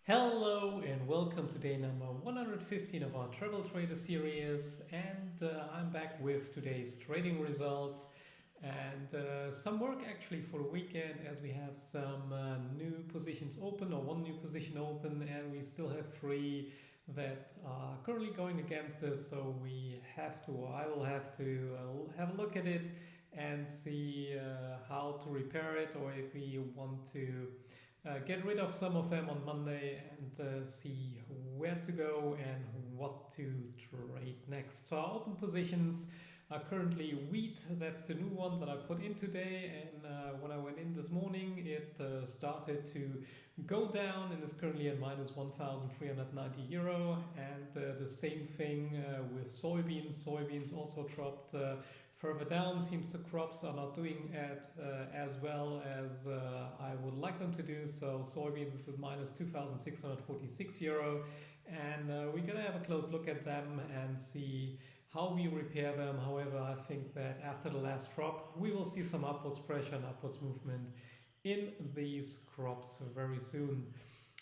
Hello and welcome to day number 115 of our Travel Trader series, and I'm back with today's trading results and some work actually for the weekend, as we have some new positions open, or one new position open, and we still have three that are currently going against us. So we have to, or I will have to have a look at it and see how to repair it, or if we want to get rid of some of them on Monday and see where to go and what to trade next. So our open positions are currently wheat. That's the new one that I put in today, and when I went in this morning it started to go down and is currently at minus 1,390 euro. And the same thing with soybeans. Soybeans also dropped further down. Seems the crops are not doing it as well as I would like them to do. So soybeans is at minus 2,646 euro, and we're gonna have a close look at them and see how we repair them. However, I think that after the last drop we will see some upwards pressure and upwards movement in these crops very soon.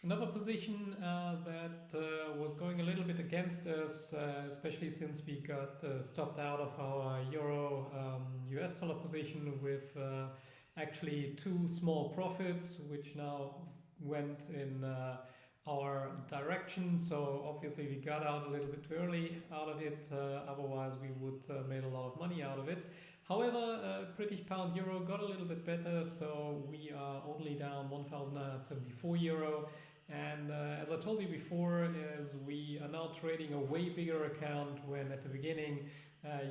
Another position that was going a little bit against us, especially since we got stopped out of our euro US dollar position with actually two small profits, which now went in our direction. So obviously we got out a little bit too early out of it, otherwise we would made a lot of money out of it. However, British pound euro got a little bit better, so we are only down 1,974 euro. And as I told you before, as we are now trading a way bigger account, when at the beginning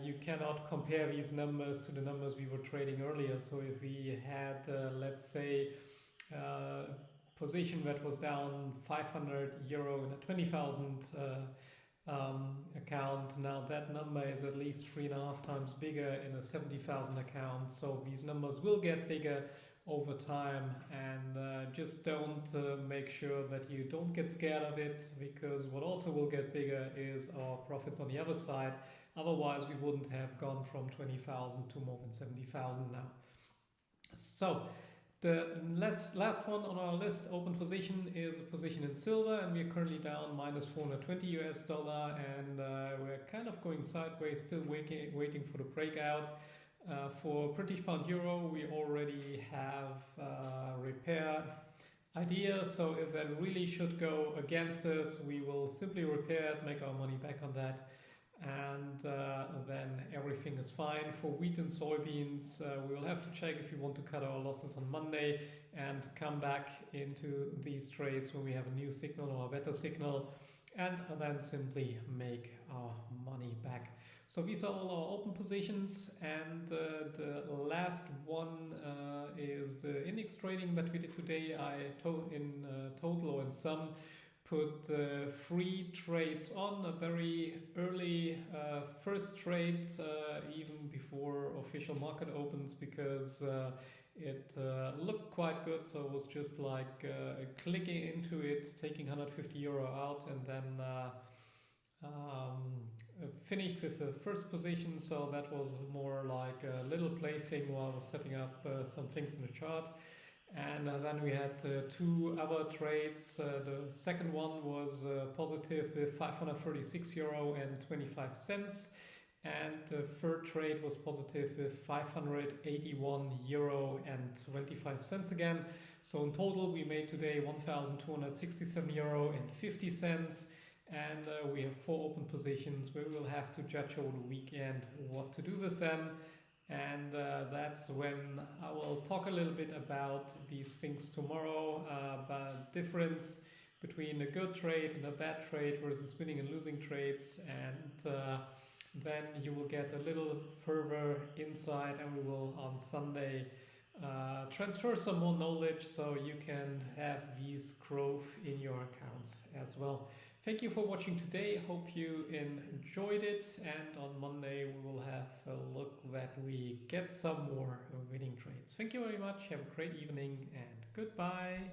you cannot compare these numbers to the numbers we were trading earlier. So if we had, let's say, position that was down 500 euro in a 20,000 account, now that number is at least 3.5 times bigger in a 70,000 account. So these numbers will get bigger over time, and just don't make sure that you don't get scared of it, because what also will get bigger is our profits on the other side. Otherwise we wouldn't have gone from 20,000 to more than 70,000 now. So the last one on our list, open position, is a position in silver, and we're currently down minus 420 US dollar, and we're kind of going sideways, still waiting for the breakout. For British pound euro we already have repair idea, so if that really should go against us, we will simply repair it, make our money back on that, and then everything is fine. For wheat and soybeans, we will have to check if we want to cut our losses on Monday and come back into these trades when we have a new signal or a better signal, and then simply make our money back. So these are all our open positions, and the last one is the index trading that we did today. I in total, or in sum, put 3 trades on. A very early first trade, even before official market opens, because it looked quite good. So it was just like clicking into it, taking 150 euro out, and then finished with the first position. So that was more like a little play thing while I was setting up some things in the chart. And then we had 2 other trades. The second one was positive with 536 euro and 25 cents, and the third trade was positive with 581 euro and 25 cents again. So in total we made today 1,267 euro and 50 cents. And we have 4 open positions where we will have to judge over the weekend what to do with them. And that's when I will talk a little bit about these things tomorrow, about difference between a good trade and a bad trade versus winning and losing trades. And then you will get a little further insight, and we will on Sunday transfer some more knowledge so you can have these growth in your accounts as well. Thank you for watching today. Hope you enjoyed it, and on Monday we will have a look that we get some more winning trades. Thank you very much. Have a great evening, and goodbye.